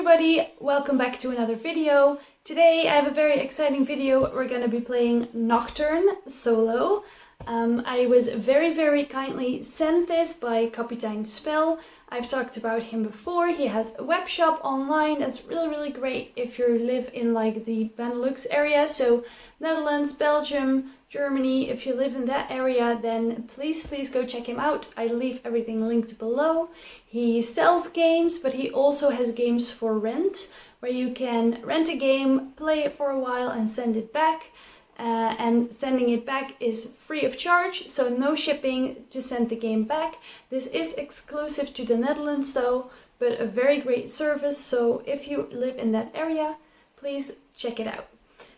everybody, welcome back to another video. Today I have a very exciting video. We're going to be playing Nocturne solo. I was very kindly sent this by Kapitein Spel. I've talked about him before. He has a web shop online that's really great if you live in like the Benelux area, so Netherlands, Belgium, Germany. If you live in that area, then please go check him out. I leave everything linked below. He sells games, but he also has games for rent, where you can rent a game, play it for a while and send it back. And sending it back is free of charge, so no shipping to send the game back. This is exclusive to the Netherlands though, but a very great service, so if you live in that area, please check it out.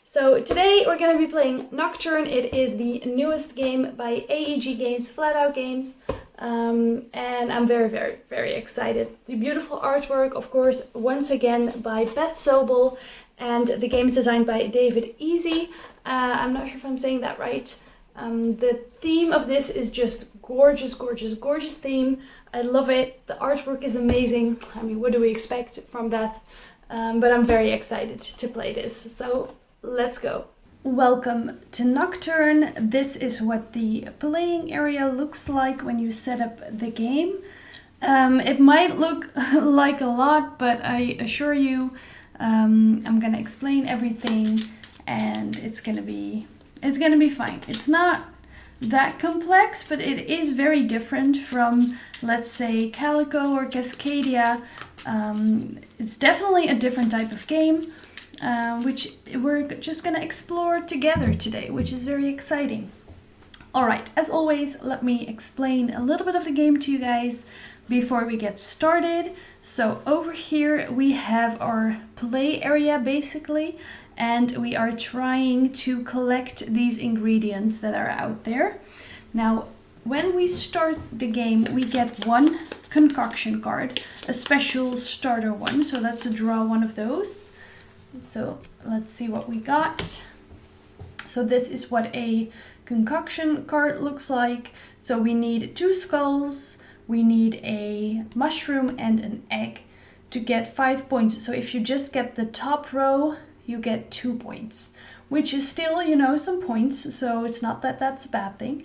So today we're going to be playing Nocturne. It is the newest game by AEG Games, Flat Out Games, and I'm very excited. The beautiful artwork, of course, once again by Beth Sobel, and the game is designed by David Easy. I'm not sure if I'm saying that right. The theme of this is just gorgeous theme. I love it. The artwork is amazing. I mean, what do we expect from Beth? But I'm very excited to play this. So let's go. Welcome to Nocturne. This is what the playing area looks like when you set up the game. It might look like a lot, but I assure you, I'm gonna explain everything and it's gonna be fine. It's not that complex, but it is very different from, let's say, Calico or Cascadia. It's definitely a different type of game, which we're just gonna explore together today, which is very exciting. Alright, as always, let me explain a little bit of the game to you guys before we get started. So over here we have our play area basically, and we are trying to collect these ingredients that are out there. Now, when we start the game, we get one concoction card, a special starter one. So let's draw one of those. So let's see what we got. So this is what a concoction card looks like. So we need 2 skulls, we need a mushroom and an egg to get 5 points. So if you just get the top row, you get 2 points, which is still, you know, some points. So it's not that that's a bad thing.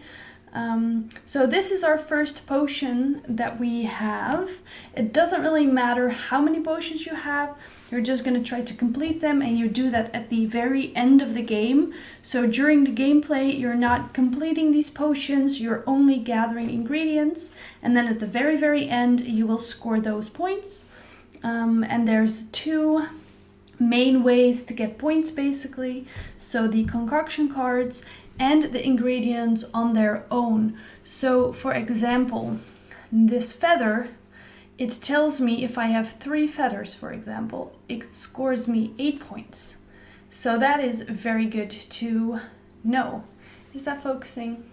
So this is our first potion that we have. It doesn't really matter how many potions you have. You're just going to try to complete them, and you do that at the very end of the game. So during the gameplay, you're not completing these potions, you're only gathering ingredients, and then at the very end, you will score those points. And there's 2 main ways to get points basically. So the concoction cards and the ingredients on their own. So for example, this feather, it tells me if I have 3 feathers, for example, it scores me 8 points. So that is very good to know. Is that focusing?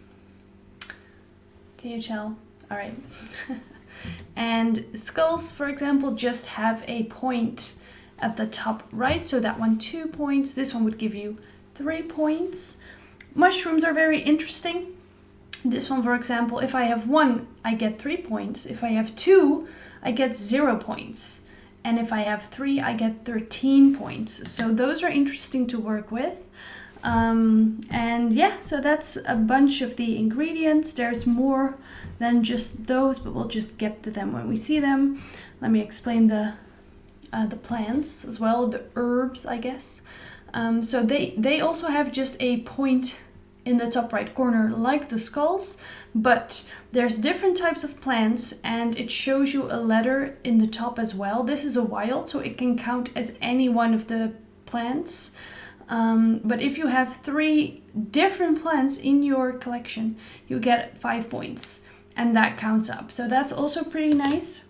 Can you tell? All right. And skulls, for example, just have a point at the top right. So that one 2 points. This one would give you 3 points. Mushrooms are very interesting. This one, for example, if I have 1, I get 3 points. If I have 2, I get 0 points. And if I have 3, I get 13 points. So those are interesting to work with. And yeah, so that's a bunch of the ingredients. There's more than just those, but we'll just get to them when we see them. Let me explain the plants as well, the herbs, I guess. So they also have just a point in the top right corner like the skulls, but there's different types of plants, and it shows you a letter in the top as well. This is a wild, so it can count as any one of the plants. But if you have 3 different plants in your collection, you get 5 points, and that counts up. So that's also pretty nice.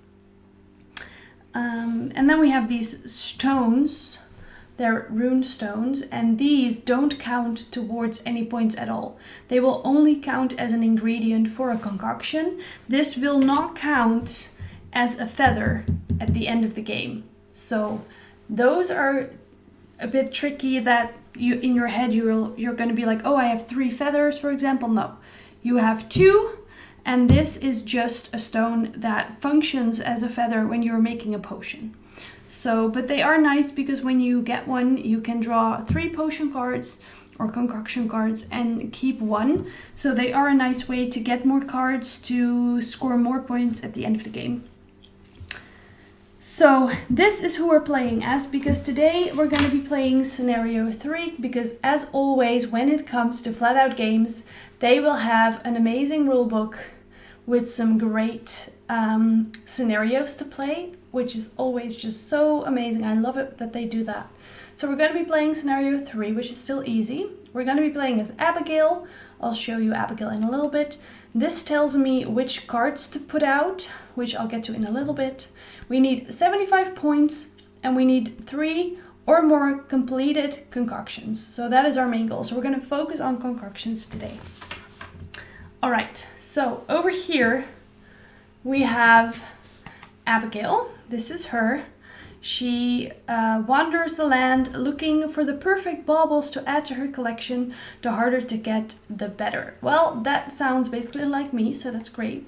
And then we have these stones. They're rune stones, and these don't count towards any points at all. They will only count as an ingredient for a concoction. This will not count as a feather at the end of the game. So those are a bit tricky, that you in your head you're going to be like, oh, I have 3 feathers, for example. No, you have 2, and this is just a stone that functions as a feather when you're making a potion. So, but they are nice because when you get one, you can draw 3 potion cards or concoction cards and keep 1. So they are a nice way to get more cards to score more points at the end of the game. So this is who we're playing as, because today we're going to be playing scenario 3, because as always when it comes to flat out games, they will have an amazing rulebook with some great scenarios to play, which is always just so amazing. I love it that they do that. So we're going to be playing scenario 3, which is still easy. We're going to be playing as Abigail. I'll show you Abigail in a little bit. This tells me which cards to put out, which I'll get to in a little bit. We need 75 points and we need 3 or more completed concoctions. So that is our main goal. So we're going to focus on concoctions today. All right, so over here we have Abigail. This is her. She wanders the land looking for the perfect baubles to add to her collection. The harder to get, the better. Well, that sounds basically like me, so that's great.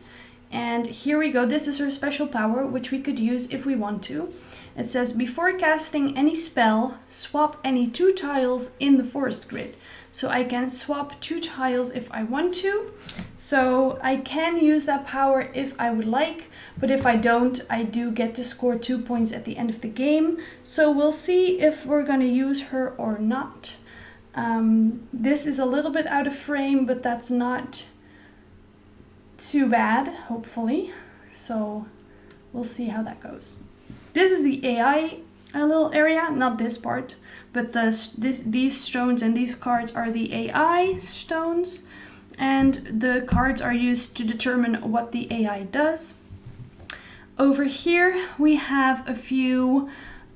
And here we go. This is her special power, which we could use if we want to. It says, before casting any spell, swap any 2 tiles in the forest grid. So I can swap 2 tiles if I want to. So I can use that power if I would like, but if I don't, I do get to score 2 points at the end of the game. So we'll see if we're going to use her or not. This is a little bit out of frame, but that's not too bad, hopefully. So we'll see how that goes. This is the AI little area, not this part, but these stones and these cards are the AI stones, and the cards are used to determine what the AI does. Over here we have a few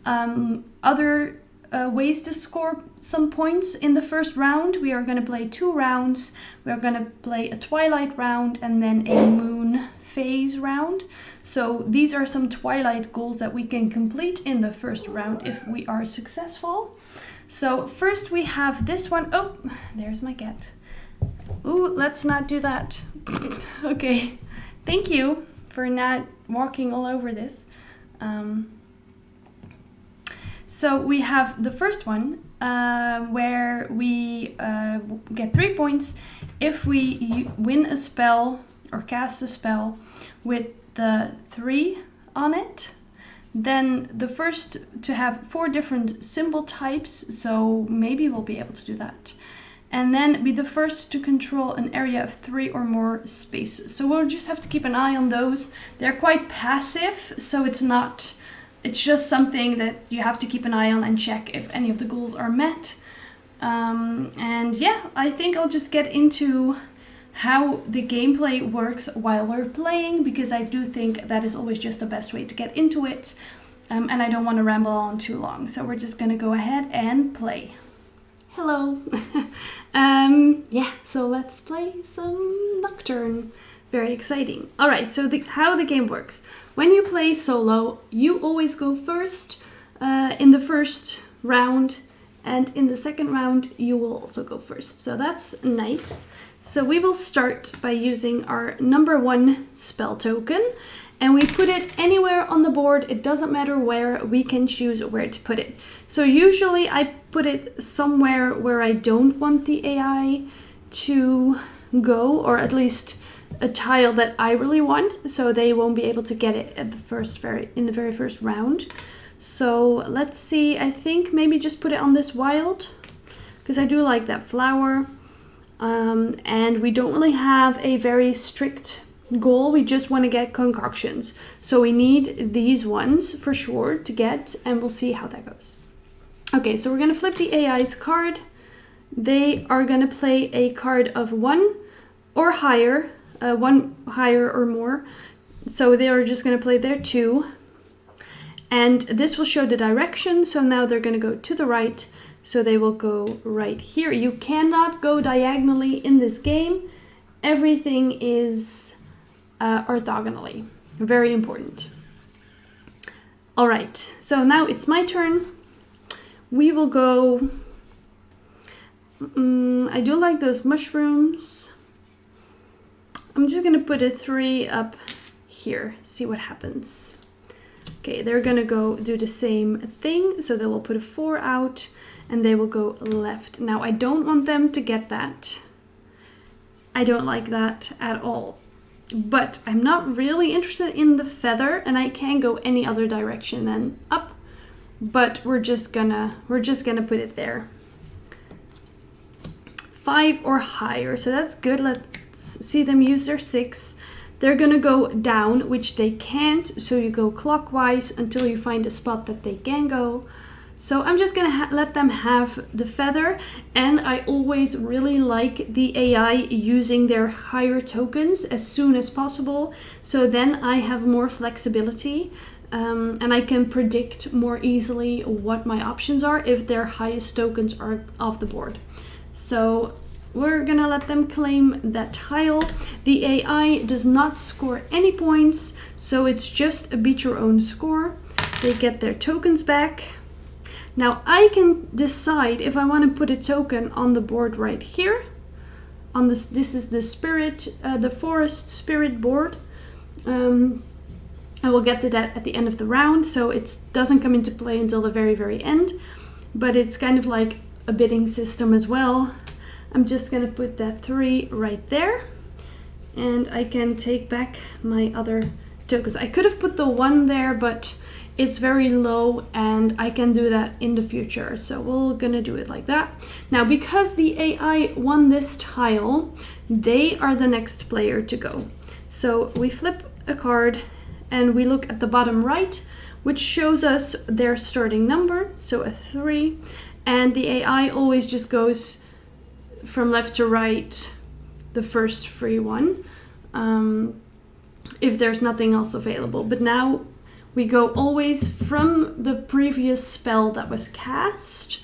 other ways to score some points in the first round. We are going to play 2 rounds. We are going to play a twilight round and then a moon phase round. So these are some twilight goals that we can complete in the first round if we are successful. So first we have this one. Oh, there's my cat. Ooh, let's not do that. Okay, thank you for not walking all over this. So we have the first one where we get 3 points if we win a spell or cast a spell with the 3 on it. Then the first to have 4 different symbol types, so maybe we'll be able to do that. And then be the first to control an area of 3 or more spaces. So we'll just have to keep an eye on those. They're quite passive, so it's just something that you have to keep an eye on and check if any of the goals are met. And yeah, I think I'll just get into how the gameplay works while we're playing, because I do think that is always just the best way to get into it. And I don't want to ramble on too long, so we're just gonna go ahead and play. Hello. Yeah, so let's play some Nocturne. Very exciting. All right, so how the game works. When you play solo, you always go first in the first round, and in the second round, you will also go first. So that's nice. So we will start by using our number 1 spell token, and we put it anywhere on the board. It doesn't matter where, we can choose where to put it. So usually I put it somewhere where I don't want the AI to go, or at least a tile that I really want, so they won't be able to get it at the in the very first round. So let's see, I think maybe just put it on this wild, because I do like that flower. And we don't really have a very strict goal, we just want to get concoctions. So we need these ones for sure to get, and we'll see how that goes. Okay, so we're going to flip the AI's card. They are going to play a card of 1 or higher, 1 higher or more. So they are just going to play their 2. And this will show the direction. So now they're going to go to the right. So they will go right here. You cannot go diagonally in this game. Everything is orthogonally. Very important. All right, so now it's my turn. We will go... I do like those mushrooms. I'm just gonna put a 3 up here, see what happens. Okay, they're gonna go do the same thing. So they will put a 4 out and they will go left. Now I don't want them to get that. I don't like that at all. But I'm not really interested in the feather, and I can go any other direction than up. But we're just gonna put it there. 5 or higher, so that's good. Let's see them use their 6. They're gonna go down, which they can't, so you go clockwise until you find a spot that they can go. So I'm just gonna let them have the feather, and I always really like the AI using their higher tokens as soon as possible, so then I have more flexibility, and I can predict more easily what my options are if their highest tokens are off the board. So we're gonna let them claim that tile. The AI does not score any points, so it's just a beat your own score. They get their tokens back. Now I can decide if I want to put a token on the board right here. On this is the spirit, the forest spirit board. I will get to that at the end of the round, so it doesn't come into play until the very, very end. But it's kind of like a bidding system as well. I'm just gonna put that 3 right there, and I can take back my other tokens. I could have put the 1 there, but it's very low and I can do that in the future. So we're gonna do it like that. Now, because the AI won this tile, they are the next player to go. So we flip a card and we look at the bottom right, which shows us their starting number, so a 3. And the AI always just goes from left to right, the first free one, if there's nothing else available. But now we go always from the previous spell that was cast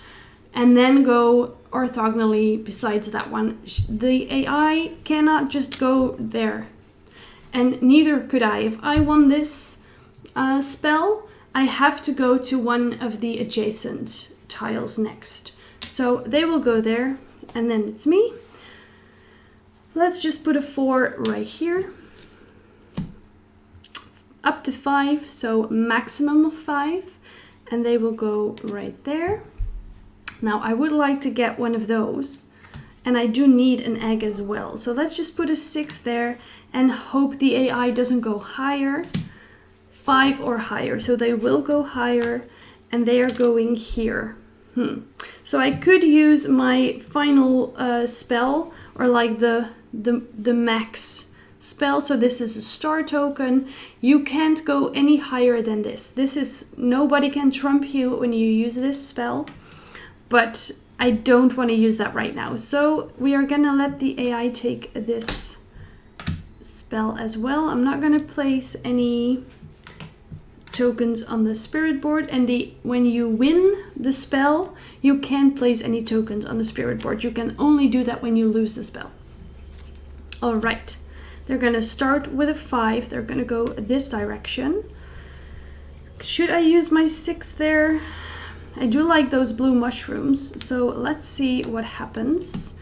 and then go orthogonally besides that one. The AI cannot just go there, and neither could I. If I won this spell, I have to go to one of the adjacent tiles next. So they will go there, and then it's me. Let's just put a 4 right here. Up to 5, so maximum of 5, and they will go right there. Now I would like to get one of those, and I do need an egg as well. So let's just put a 6 there and hope the AI doesn't go higher. 5 or higher, so they will go higher, and they are going here. So I could use my final spell, or like the max spell. So this is a star token. You can't go any higher than this. This is, nobody can trump you when you use this spell, but I don't want to use that right now. So we are gonna let the AI take this spell as well. I'm not gonna place any tokens on the spirit board, and when you win the spell, you can't place any tokens on the spirit board. You can only do that when you lose the spell. All right, they're gonna start with a 5. They're gonna go this direction. Should I use my 6 there? I do like those blue mushrooms, so let's see what happens.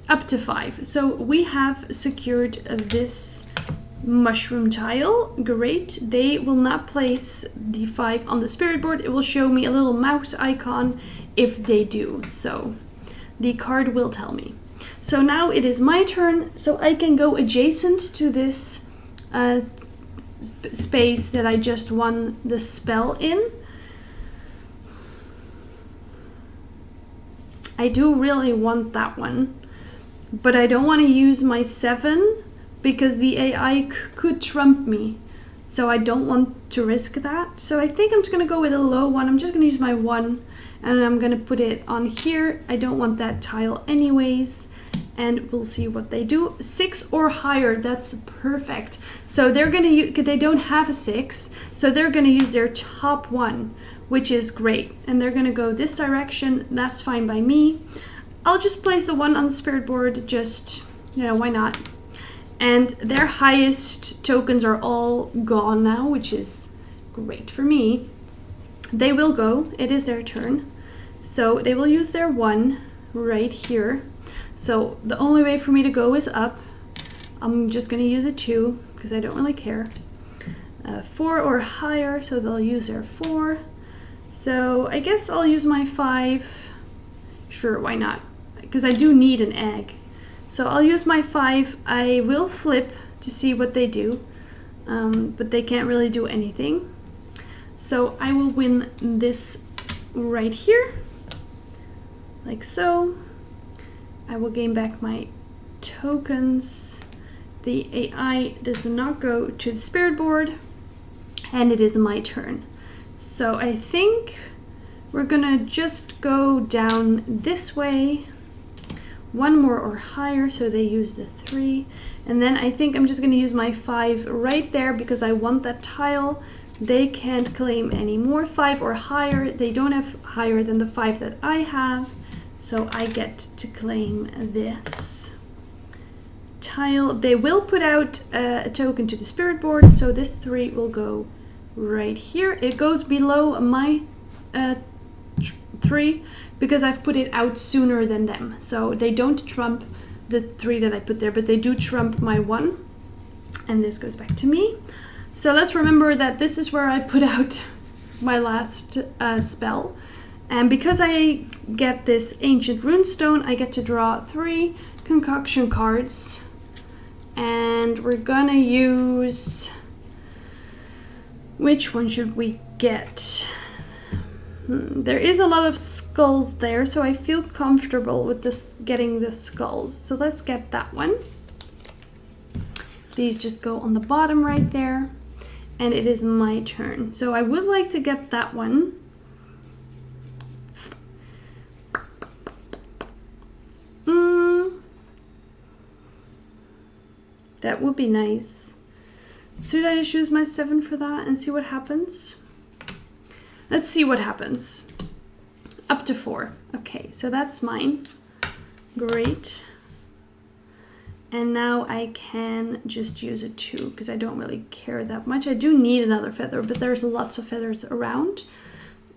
Up to 5. So we have secured this mushroom tile. Great. They will not place the 5 on the spirit board. It will show me a little mouse icon if they do, so the card will tell me. So now it is my turn, so I can go adjacent to this space that I just won the spell in. I do really want that one, but I don't want to use my 7 because the AI could trump me. So I don't want to risk that. So I think I'm just going to go with a low one. I'm just going to use my 1 and I'm going to put it on here. I don't want that tile anyways. And we'll see what they do. 6 or higher, that's perfect. So they're going to use, because they don't have a 6, so they're going to use their top 1, which is great. And they're going to go this direction. That's fine by me. I'll just place the 1 on the spirit board, just, you know, why not? And their highest tokens are all gone now, which is great for me. They will go, it is their turn. So they will use their 1 right here. So the only way for me to go is up. I'm just gonna use a 2 because I don't really care. 4 or higher, so they'll use their 4. So I guess I'll use my 5. Sure, why not? Because I do need an egg. So I'll use my 5. I will flip to see what they do, but they can't really do anything. So I will win this right here, like so. I will gain back my tokens. The AI does not go to the spirit board, and it is my turn. So I think we're gonna just go down this way, 1 more or higher, so they use the 3. And then I think I'm just gonna use my 5 right there because I want that tile. They can't claim any more. 5 or higher, they don't have higher than the 5 that I have. So I get to claim this tile. They will put out a token to the spirit board, so this 3 will go right here. It goes below my 3 because I've put it out sooner than them. So they don't trump the 3 that I put there, but they do trump my 1. And this goes back to me. So let's remember that this is where I put out my last spell. And because I get this ancient runestone, I get to draw 3 concoction cards. And we're gonna use... Which one should we get? There is a lot of skulls there, so I feel comfortable with this, getting the skulls. So let's get that one. These just go on the bottom right there. And it is my turn. So I would like to get that one. That would be nice. Should I just use my 7 for that and see what happens? Let's see what happens. Up to 4. Okay, so that's mine. Great. And now I can just use a 2 because I don't really care that much. I do need another feather, but there's lots of feathers around.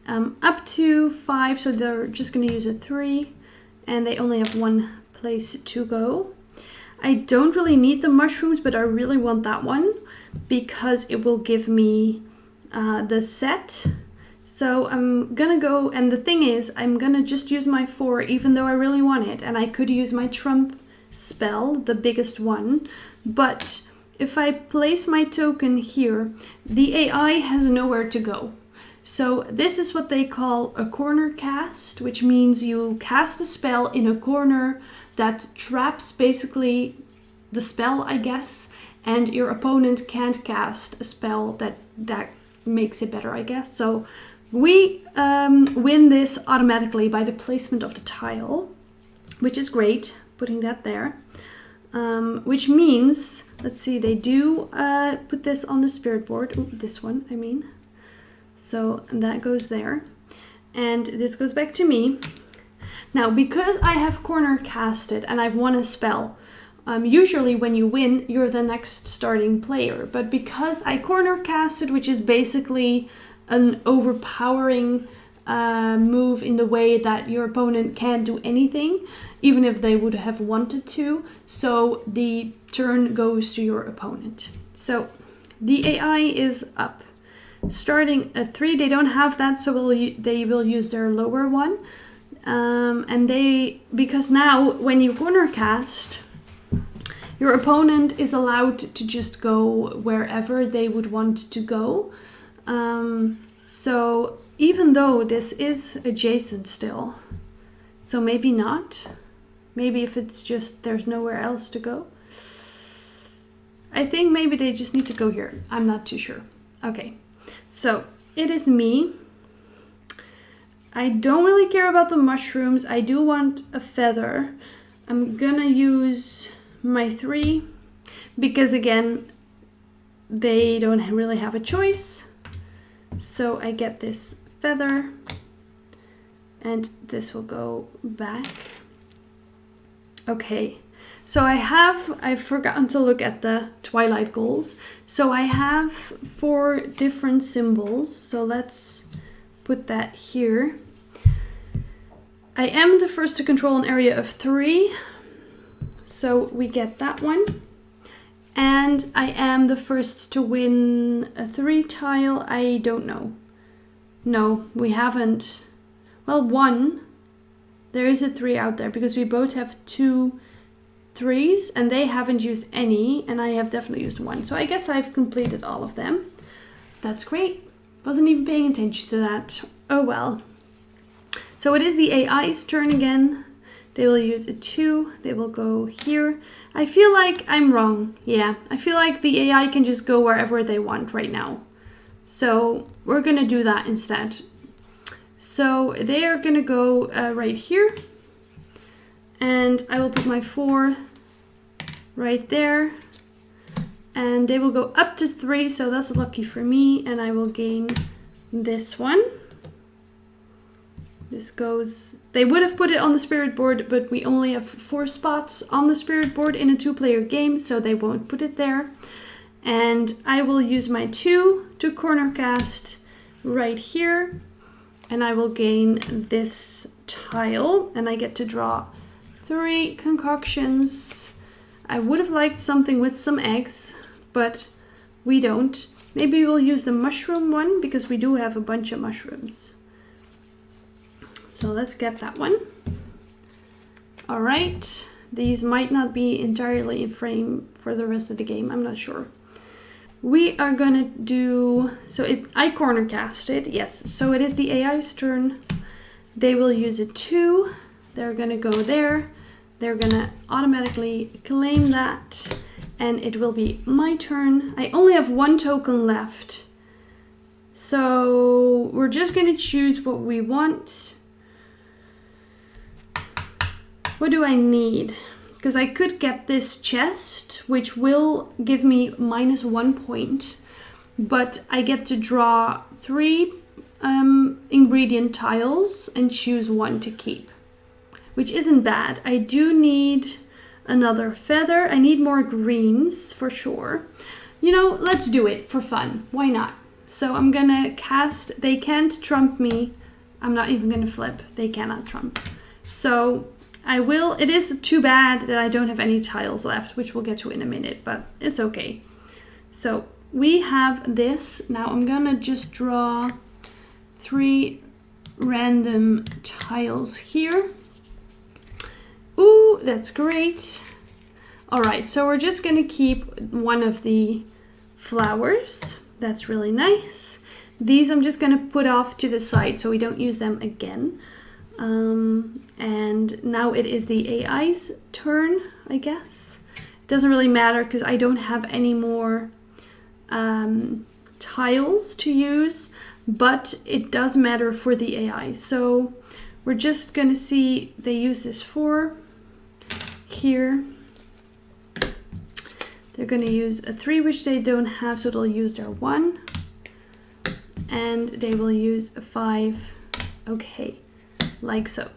Up to 5, so they're just going to use a 3. And they only have 1 place to go. I don't really need the mushrooms, but I really want that one because it will give me the set. So I'm gonna go, and the thing is, I'm gonna just use my 4 even though I really want it. And I could use my trump spell, the biggest one. But if I place my token here, the AI has nowhere to go. So this is what they call a corner cast, which means you cast a spell in a corner that traps basically the spell, I guess, and your opponent can't cast a spell that makes it better, I guess. So we win this automatically by the placement of the tile, which is great, putting that there. Which means, let's see, they do put this on the spirit board. Ooh, this one, I mean. So that goes there. And this goes back to me. Now, because I have corner casted and I've won a spell, usually when you win, you're the next starting player. But because I corner casted, which is basically an overpowering move in the way that your opponent can't do anything, even if they would have wanted to. So the turn goes to your opponent. So the AI is up. Starting at 3, they don't have that, so they will use their lower one. And because now when you corner cast, your opponent is allowed to just go wherever they would want to go. So even though this is adjacent still, so maybe not. Maybe if it's just there's nowhere else to go. I think maybe they just need to go here. I'm not too sure. Okay, so it is me. I don't really care about the mushrooms. I do want a feather. I'm gonna use my 3 because again, they don't really have a choice. So I get this feather and this will go back. Okay, so I've forgotten to look at the Twilight goals. So I have 4 different symbols. So let's put that here. I am the first to control an area of 3. So we get that one. And I am the first to win a 3 tile. I don't know. No, we haven't. Well, 1. There is a 3 out there because we both have 2 3s and they haven't used any, and I have definitely used 1. So I guess I've completed all of them. That's great. Wasn't even paying attention to that. Oh well. So it is the AI's turn again. They will use a 2. They will go here. I feel like I'm wrong. Yeah, I feel like the AI can just go wherever they want right now. So we're gonna do that instead. So they are gonna go right here. And I will put my 4 right there. And they will go up to 3, so that's lucky for me. And I will gain this one. This goes... They would have put it on the spirit board, but we only have 4 spots on the spirit board in a 2-player game, so they won't put it there. And I will use my 2 to corner cast right here. And I will gain this tile, and I get to draw 3 concoctions. I would have liked something with some eggs, but we don't. Maybe we'll use the mushroom one because we do have a bunch of mushrooms. So let's get that one. All right, these might not be entirely in frame for the rest of the game. I'm not sure. We are gonna do, I corner casted, yes. So it is the AI's turn. They will use a 2. They're gonna go there. They're gonna automatically claim that, and it will be my turn. I only have 1 token left. So we're just gonna choose what we want. What do I need? Because I could get this chest, which will give me -1 point, but I get to draw 3 ingredient tiles and choose 1 to keep, which isn't bad. I do need another feather. I need more greens for sure. You know, let's do it for fun. Why not? So I'm gonna cast. They can't trump me. I'm not even gonna flip. They cannot trump. So I will. It is too bad that I don't have any tiles left, which we'll get to in a minute, but it's okay. So we have this. Now I'm gonna just draw 3 random tiles here. Ooh, that's great. All right, so we're just gonna keep one of the flowers. That's really nice. These I'm just gonna put off to the side so we don't use them again. And now it is the AI's turn, I guess. It doesn't really matter because I don't have any more tiles to use, but it does matter for the AI. So we're just gonna see they use this 4 here. They're gonna use a 3, which they don't have, so they'll use their 1. And they will use a 5. Okay, like so.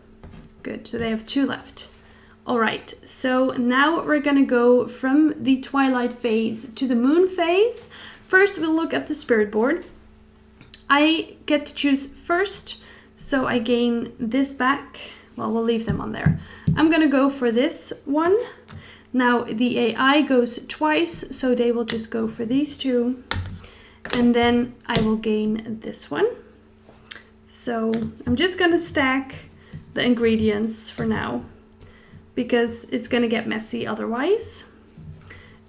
Good, so they have 2 left. All right, so now we're gonna go from the twilight phase to the moon phase. First, we'll look at the spirit board. I get to choose first, so I gain this back. Well, we'll leave them on there. I'm gonna go for this one. Now the AI goes twice, so they will just go for these 2. And then I will gain this one. So I'm just gonna stack the ingredients for now because it's gonna get messy otherwise.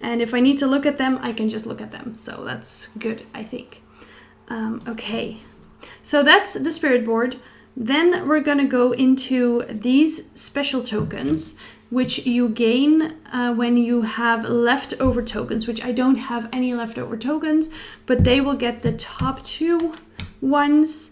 And if I need to look at them, I can just look at them. So that's good, I think. Okay, so that's the spirit board. Then we're gonna go into these special tokens, which you gain when you have leftover tokens, which I don't have any leftover tokens, but they will get the top 2 ones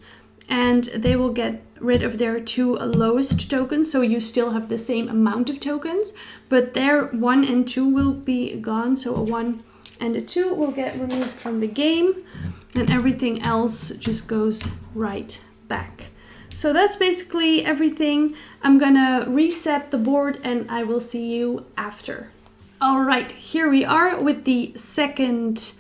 and they will get rid of their 2 lowest tokens. So you still have the same amount of tokens, but their 1 and 2 will be gone. So a 1 and a 2 will get removed from the game and everything else just goes right back. So that's basically everything. I'm gonna reset the board and I will see you after. All right, here we are with the second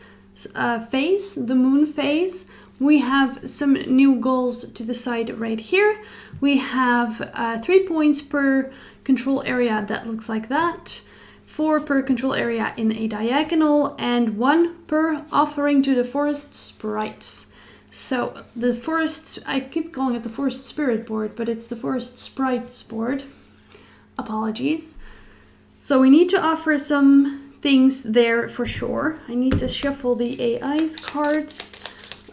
phase, the moon phase. We have some new goals to the side right here. We have 3 points per control area, that looks like that. 4 per control area in a diagonal, and 1 per offering to the forest sprites. So the forest, I keep calling it the forest spirit board, but it's the forest sprites board. Apologies. So we need to offer some things there for sure. I need to shuffle the AI's cards.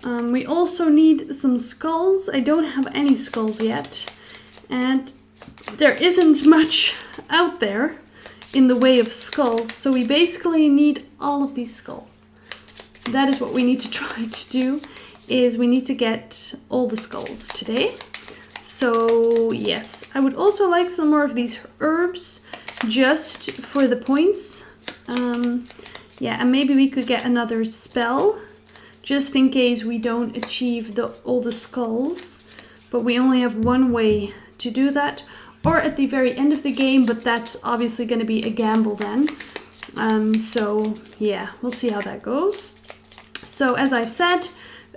We also need some skulls. I don't have any skulls yet. And there isn't much out there in the way of skulls. So we basically need all of these skulls. That is what we need to try to do, is we need to get all the skulls today. So yes, I would also like some more of these herbs just for the points. Yeah, and maybe we could get another spell just in case we don't achieve all the skulls. But we only have one way to do that, or at the very end of the game, but that's obviously going to be a gamble then. So yeah, we'll see how that goes. So as I've said,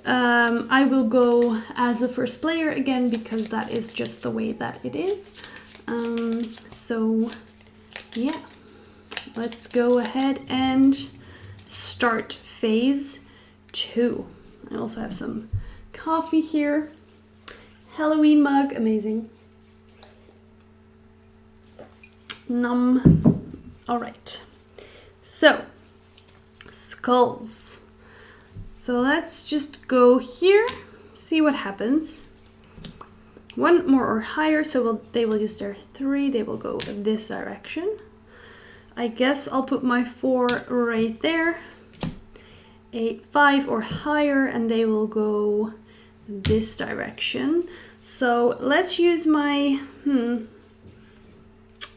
I will go as the first player again because that is just the way that it is. So yeah, let's go ahead and start phase 2. I also have some coffee here. Halloween mug, amazing. Nom. All right. So, skulls. So let's just go here, see what happens. 1 more or higher, so they will use their 3. They will go in this direction. I guess I'll put my 4 right there. A 5 or higher, and they will go this direction. So let's use my,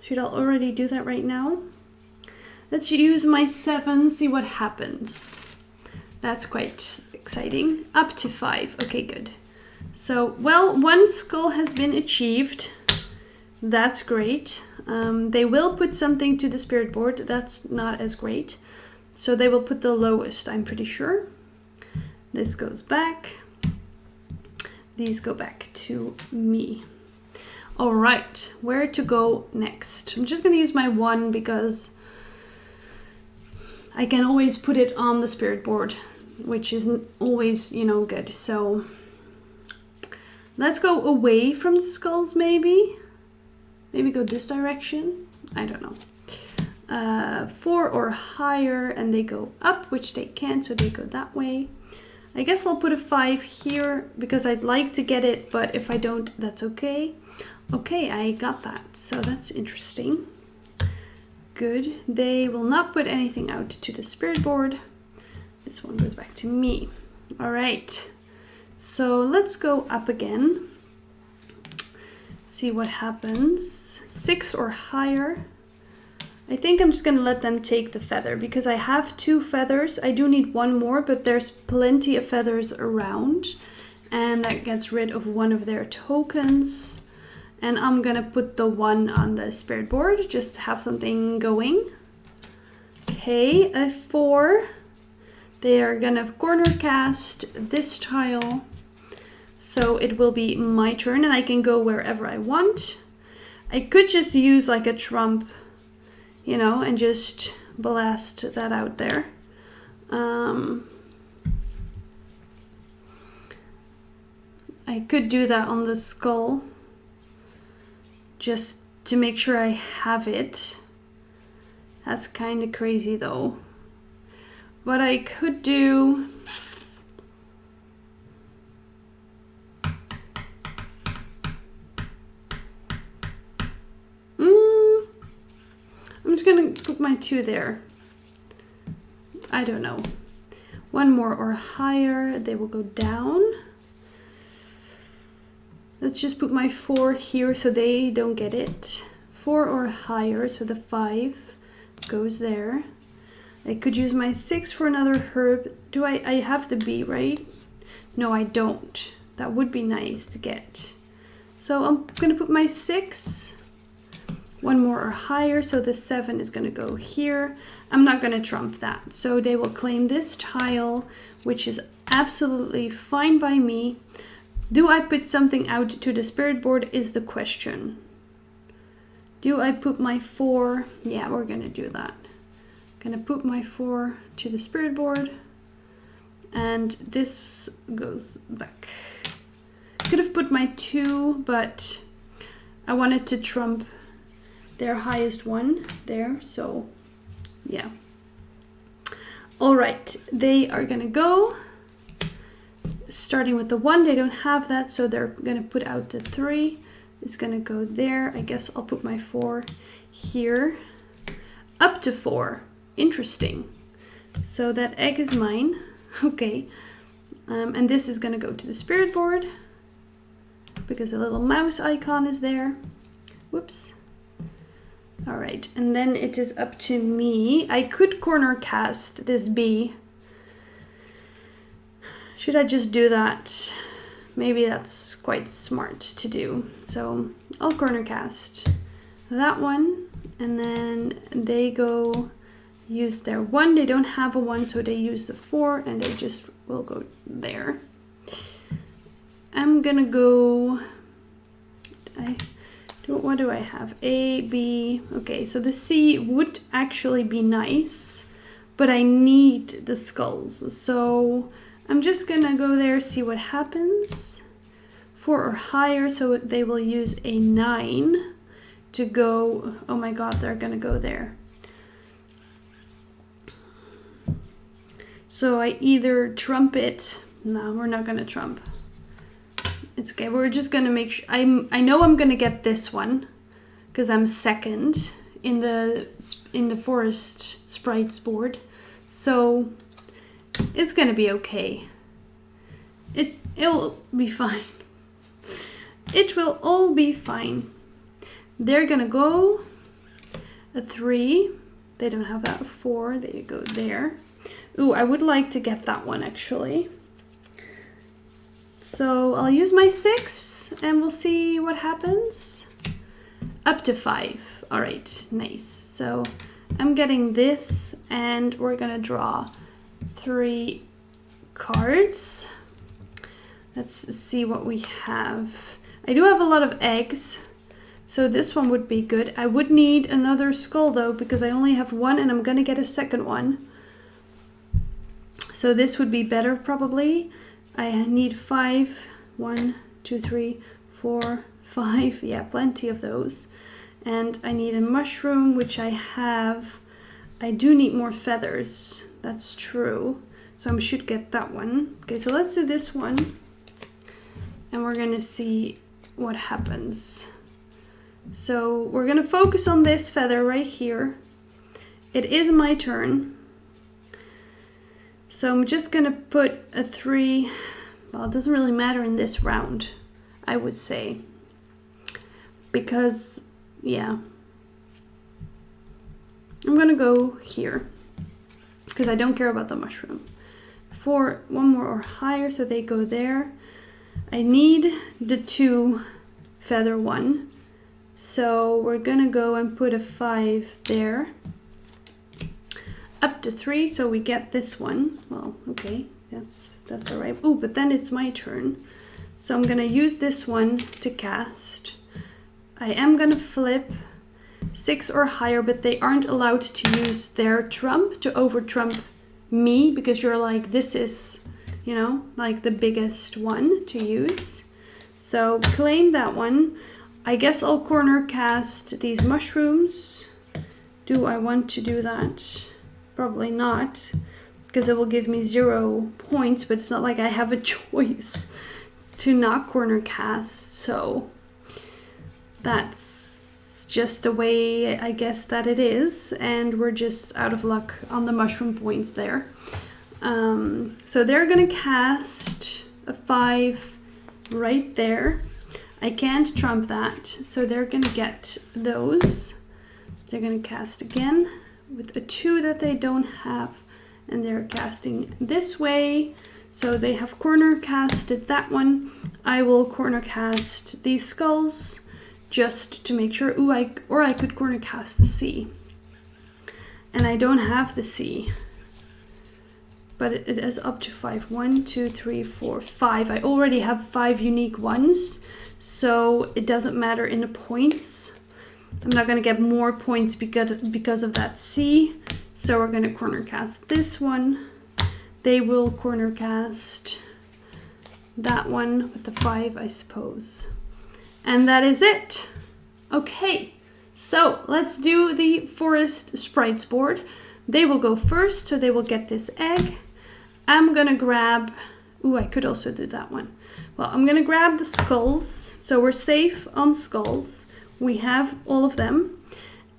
should I already do that right now? Let's use my 7, see what happens. That's quite exciting. Up to 5, okay, good. So, well, 1 skull has been achieved. That's great. They will put something to the spirit board. That's not as great. So they will put the lowest, I'm pretty sure. This goes back. These go back to me. All right, where to go next? I'm just going to use my 1 because I can always put it on the spirit board, which isn't always, you know, good. So let's go away from the skulls, maybe. Maybe go this direction. I don't know. 4 or higher, and they go up, which they can, so they go that way. I guess I'll put a 5 here because I'd like to get it, but if I don't, that's okay. Okay, I got that, so that's interesting. Good. They will not put anything out to the spirit board. This one goes back to me. All right, so let's go up again. See what happens. 6 or higher. I think I'm just going to let them take the feather because I have 2 feathers. I do need 1 more, but there's plenty of feathers around. And that gets rid of 1 of their tokens. And I'm going to put the 1 on the spirit board just to have something going. Okay, a 4. They are going to corner cast this tile. So it will be my turn and I can go wherever I want. I could just use like a trump, you know, and just blast that out there. I could do that on the skull just to make sure I have it. That's kind of crazy though. What I could do... I'm just gonna put my 2 there. I don't know. 1 more or higher, they will go down. Let's just put my 4 here so they don't get it. 4 or higher, so the 5 goes there. I could use my 6 for another herb. Do I have the bee, right? No, I don't. That would be nice to get. So I'm gonna put my 6. 1 more or higher, so the 7 is going to go here. I'm not going to trump that. So they will claim this tile, which is absolutely fine by me. Do I put something out to the spirit board is the question. Do I put my 4? Yeah, we're gonna do that. Gonna put my 4 to the spirit board. And this goes back. Could have put my 2, but I wanted to trump their highest one there, so yeah. All right, they are gonna go. Starting with the 1, they don't have that, so they're gonna put out the 3. It's gonna go there. I guess I'll put my 4 here. Up to 4, interesting. So that egg is mine, okay. And this is gonna go to the spirit board because a little mouse icon is there. Whoops. All right, and then it is up to me. I could corner cast this bee. Should I just do that? Maybe that's quite smart to do. So I'll corner cast that one, and then they go use their 1. They don't have a 1, so they use the 4, and they just will go there. I'm gonna go, what do I have? A, B, okay, so the C would actually be nice, but I need the skulls. So I'm just gonna go there, see what happens. 4 or higher, so they will use a 9 to go, oh my god, they're gonna go there. So I either trump it, no, we're not gonna trump. It's okay, we're just gonna make sure, I know I'm gonna get this one, because I'm second in the forest sprites board. So it's gonna be okay. It'll be fine. It will all be fine. They're gonna go a 3. They don't have that 4. They go there. Ooh, I would like to get that one actually. So I'll use my 6 and we'll see what happens. Up to 5. All right, nice. So I'm getting this and we're gonna draw 3 cards. Let's see what we have. I do have a lot of eggs, so this one would be good. I would need another skull though, because I only have 1 and I'm gonna get a second one. So this would be better probably. I need 5. 1, 2, 3, 4, 5. Yeah, plenty of those. And I need a mushroom, which I have. I do need more feathers. That's true. So I should get that one. Okay, so let's do this one. And we're gonna see what happens. So we're gonna focus on this feather right here. It is my turn. So I'm just gonna put a 3. Well, it doesn't really matter in this round, I would say. Because, yeah. I'm gonna go here. Because I don't care about the mushroom. 4, 1 more or higher, so they go there. I need the 2 feather one. So we're gonna go and put a 5 there. Up to 3, so we get this one. Well, okay, that's all right. Oh, but then it's my turn. So I'm gonna use this one to cast. I am gonna flip 6 or higher, but they aren't allowed to use their trump to over trump me, because you're like, this is, you know, like the biggest one to use. So claim that one. I guess I'll corner cast these mushrooms. Do I want to do that? Probably not, because it will give me 0 points, but it's not like I have a choice to not corner cast. So that's just the way I guess that it is, and we're just out of luck on the mushroom points there. So they're gonna cast a 5 right there. I can't trump that, so they're gonna get those. They're gonna cast again with a 2 that they don't have, and they're casting this way. So they have corner casted that one. I will corner cast these skulls just to make sure. Ooh, I could corner cast the C. And I don't have the C. But it is up to 5. 1, 2, 3, 4, 5. I already have 5 unique ones, so it doesn't matter in the points. I'm not going to get more points because of that C. So we're going to corner cast this one. They will corner cast that one with the 5, I suppose. And that is it. Okay, so let's do the forest sprites board. They will go first, so they will get this egg. I'm gonna grab, ooh, I could also do that one. Well, I'm gonna grab the skulls. So we're safe on skulls. We have all of them.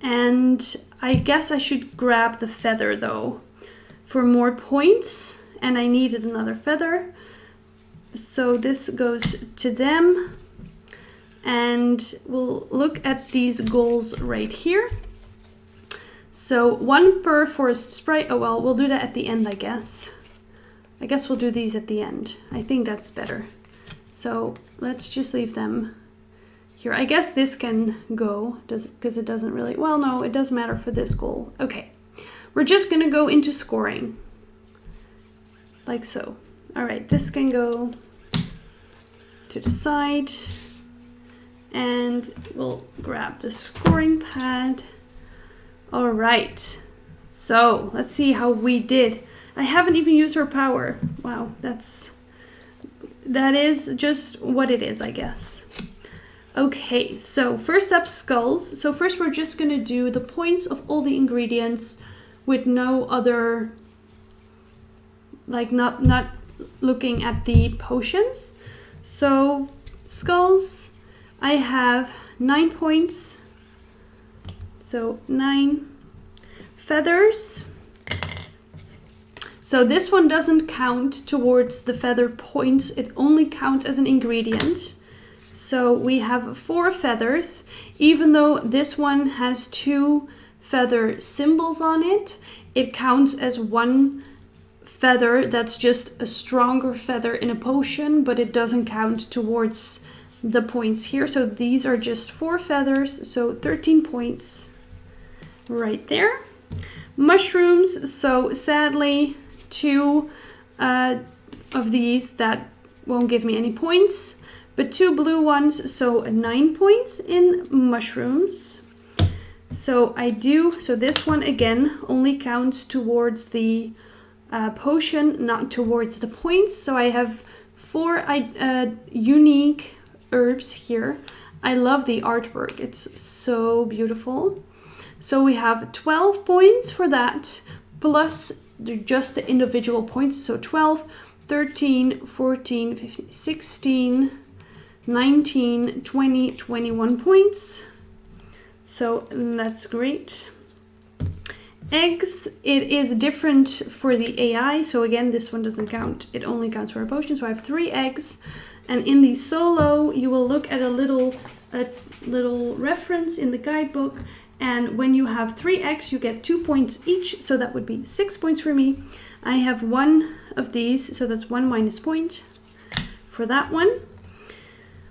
And I guess I should grab the feather though for more points. And I needed another feather. So this goes to them. And we'll look at these goals right here. So 1 per forest sprite. Oh well, we'll do that at the end, I guess. I guess we'll do these at the end. I think that's better. So let's just leave them here. I guess this can go, because it doesn't really, well, no, it does matter for this goal. Okay, we're just gonna go into scoring. Like so. All right, this can go to the side. And we'll grab the scoring pad. All right, so let's see how we did. I haven't even used her power. Wow, that is just what it is, I guess. Okay, so first up, skulls. So first we're just gonna do the points of all the ingredients with no other, like not looking at the potions. So skulls, I have 9 points. So 9 feathers. So this one doesn't count towards the feather points. It only counts as an ingredient. So we have 4 feathers. Even though this one has 2 feather symbols on it, it counts as 1 feather. That's just a stronger feather in a potion, but it doesn't count towards the points here. So these are just 4 feathers. So 13 points right there. Mushrooms. So sadly, 2 of these that won't give me any points, but 2 blue ones, so 9 points in mushrooms. So this one again only counts towards the potion, not towards the points. So I have 4 unique herbs here. I love the artwork, it's so beautiful. So we have 12 points for that, plus just the individual points. So 12, 13, 14, 15, 16, 19, 20, 21 points. So that's great. Eggs, it is different for the AI. So again, this one doesn't count. It only counts for a potion. So I have 3 eggs. And in the solo, you will look at a little reference in the guidebook. And when you have 3 eggs, you get 2 points each. So that would be 6 points for me. I have 1 of these, so that's 1 minus point for that one.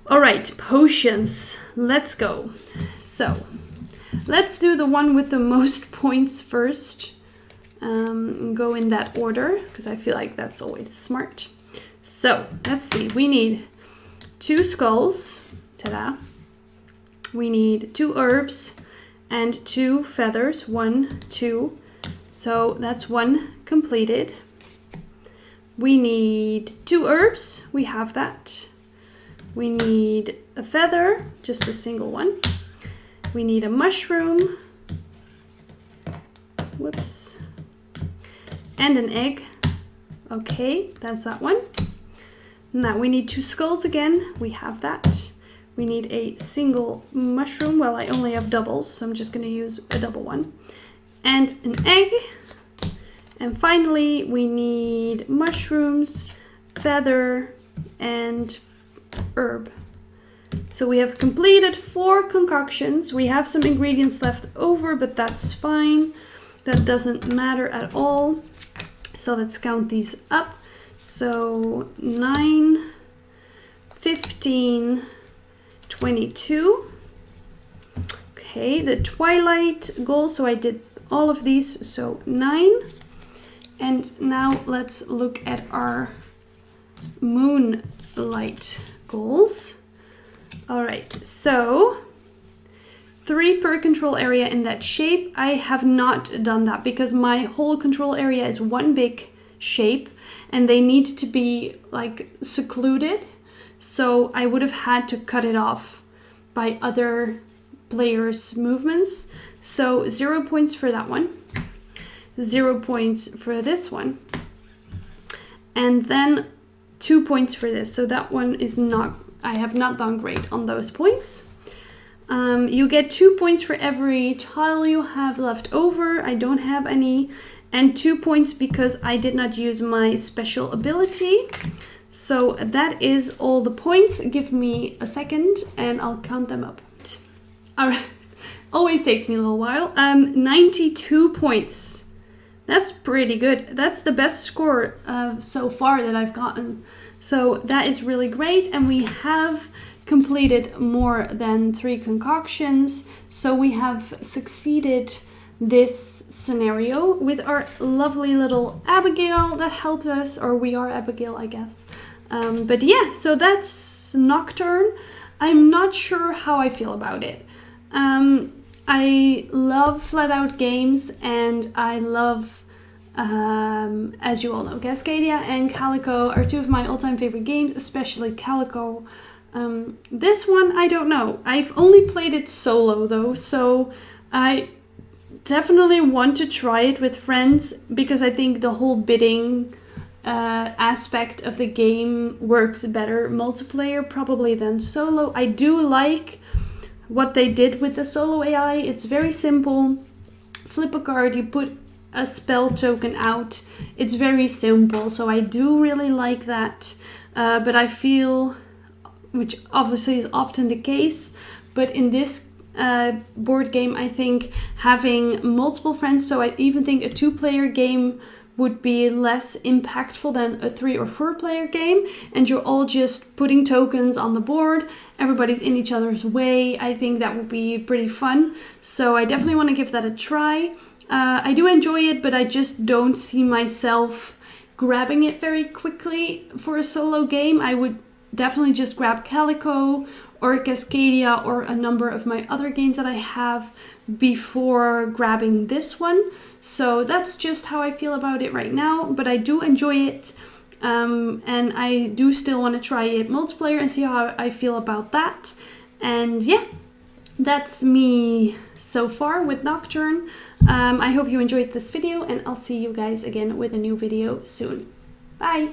All right, potions. Let's go. So let's do the one with the most points first. Go in that order, because I feel like that's always smart. So let's see. We need 2 skulls. Ta-da. We need 2 herbs. And 2 feathers, 1, 2. So that's 1 completed. We need 2 herbs, we have that. We need a feather, just a single one. We need a mushroom. Whoops. And an egg. Okay, that's that one. Now we need 2 skulls again, we have that. We need a single mushroom. Well, I only have doubles, so I'm just going to use a double one. And an egg. And finally, we need mushrooms, feather, and herb. So we have completed 4 concoctions. We have some ingredients left over, but that's fine. That doesn't matter at all. So let's count these up. So 9, 15, 22. Okay, the twilight goal, so I did all of these, so 9. And now let's look at our moonlight goals. All right, so 3 per control area in that shape. I have not done that because my whole control area is one big shape and they need to be like secluded. So I would have had to cut it off by other players' movements. So 0 points for that one, 0 points for this one, and then 2 points for this. So that one is not, I have not done great on those points. You get 2 points for every tile you have left over. I don't have any. And 2 points because I did not use my special ability. So that is all the points. Give me a second and I'll count them up. All right. Always takes me a little while. 92 points. That's pretty good. That's the best score so far that I've gotten. So that is really great. And we have completed more than 3 concoctions. So we have succeeded this scenario with our lovely little Abigail that helped us, or we are Abigail, I guess. But yeah, so that's Nocturne. I'm not sure how I feel about it. I love flat out games and I love, as you all know, Cascadia and Calico are 2 of my all-time favorite games, especially Calico. This one, I don't know. I've only played it solo though, so I definitely want to try it with friends because I think the whole bidding aspect of the game works better multiplayer probably than solo. I do like what they did with the solo AI. It's very simple. Flip a card, you put a spell token out. It's very simple, so I do really like that. But I feel, which obviously is often the case, but in this board game, I think having multiple friends, so I even think a 2-player game would be less impactful than a 3 or 4-player game, and you're all just putting tokens on the board, everybody's in each other's way. I think that would be pretty fun, so I definitely want to give that a try. I do enjoy it, but I just don't see myself grabbing it very quickly for a solo game. I would definitely just grab Calico or Cascadia or a number of my other games that I have before grabbing this one. So that's just how I feel about it right now, but I do enjoy it. And I do still want to try it multiplayer and see how I feel about that. And yeah, that's me so far with Nocturne. I hope you enjoyed this video and I'll see you guys again with a new video soon. Bye!